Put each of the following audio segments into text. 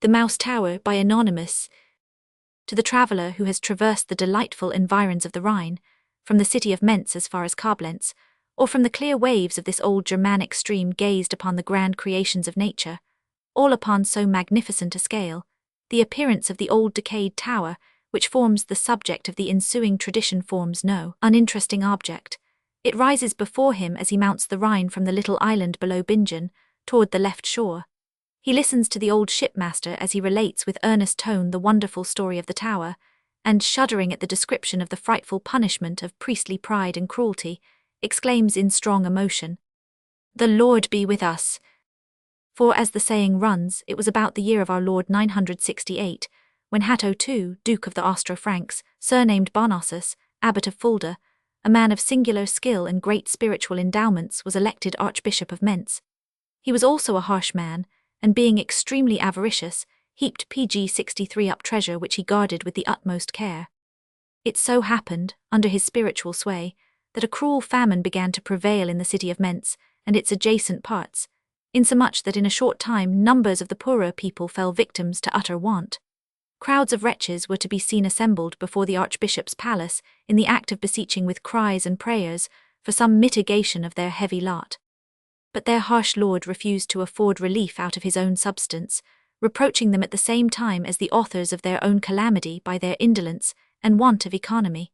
The Mouse Tower by Anonymous. To the traveller who has traversed the delightful environs of the Rhine, from the city of Mentz as far as Koblenz, or from the clear waves of this old Germanic stream gazed upon the grand creations of nature, all upon so magnificent a scale, the appearance of the old decayed tower, which forms the subject of the ensuing tradition, forms no uninteresting object. It rises before him as he mounts the Rhine from the little island below Bingen, toward the left shore. He listens to the old shipmaster as he relates with earnest tone the wonderful story of the tower, and, shuddering at the description of the frightful punishment of priestly pride and cruelty, exclaims in strong emotion, "The Lord be with us!" For, as the saying runs, it was about the year of our Lord 968, when Hatto II, Duke of the Austro-Franks, surnamed Bonosus, Abbot of Fulda, a man of singular skill and great spiritual endowments, was elected Archbishop of Mentz. He was also a harsh man, and being extremely avaricious, heaped pg 63 up treasure which he guarded with the utmost care. It so happened, under his spiritual sway, that a cruel famine began to prevail in the city of Mentz and its adjacent parts, insomuch that in a short time numbers of the poorer people fell victims to utter want. Crowds of wretches were to be seen assembled before the archbishop's palace in the act of beseeching with cries and prayers for some mitigation of their heavy lot. But their harsh lord refused to afford relief out of his own substance, reproaching them at the same time as the authors of their own calamity by their indolence and want of economy.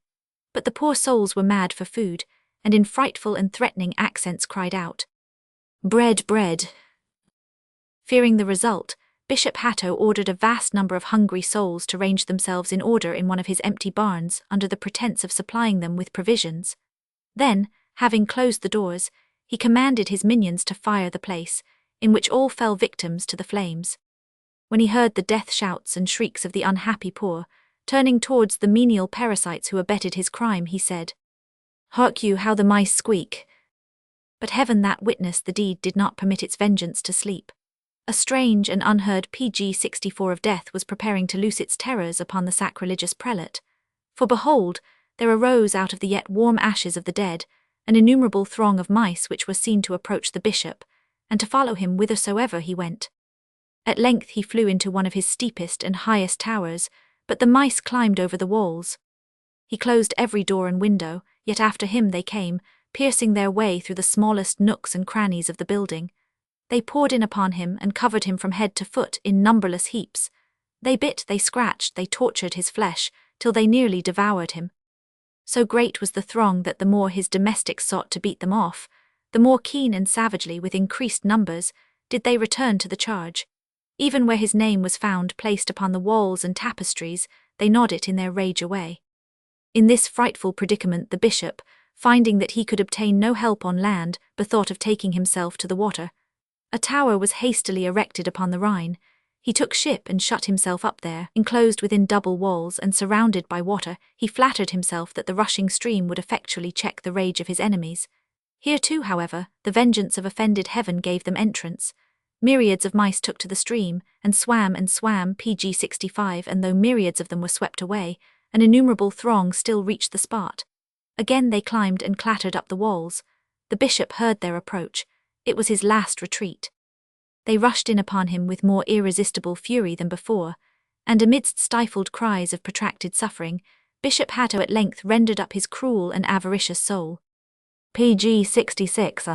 But the poor souls were mad for food, and in frightful and threatening accents cried out, "Bread, bread!" Fearing the result, Bishop Hatto ordered a vast number of hungry souls to range themselves in order in one of his empty barns under the pretence of supplying them with provisions. Then, having closed the doors, he commanded his minions to fire the place, in which all fell victims to the flames. When he heard the death shouts and shrieks of the unhappy poor, turning towards the menial parasites who abetted his crime, he said, "Hark you how the mice squeak!" But heaven that witnessed the deed did not permit its vengeance to sleep. A strange and unheard pg 64 of death was preparing to loose its terrors upon the sacrilegious prelate. For behold, there arose out of the yet warm ashes of the dead an innumerable throng of mice which were seen to approach the bishop, and to follow him whithersoever he went. At length he flew into one of his steepest and highest towers, but the mice climbed over the walls. He closed every door and window, yet after him they came, piercing their way through the smallest nooks and crannies of the building. They poured in upon him and covered him from head to foot in numberless heaps. They bit, they scratched, they tortured his flesh, till they nearly devoured him. So great was the throng that the more his domestics sought to beat them off, the more keen and savagely, with increased numbers, did they return to the charge. Even where his name was found placed upon the walls and tapestries, they gnawed it in their rage away. In this frightful predicament the bishop, finding that he could obtain no help on land, bethought of taking himself to the water. A tower was hastily erected upon the Rhine. He took ship and shut himself up there, enclosed within double walls and surrounded by water. He flattered himself that the rushing stream would effectually check the rage of his enemies. Here too, however, the vengeance of offended heaven gave them entrance. Myriads of mice took to the stream, and swam pg 65, and though myriads of them were swept away, an innumerable throng still reached the spot. Again they climbed and clattered up the walls. The bishop heard their approach. It was his last retreat. They rushed in upon him with more irresistible fury than before, and amidst stifled cries of protracted suffering, Bishop Hatto at length rendered up his cruel and avaricious soul. "pg 66,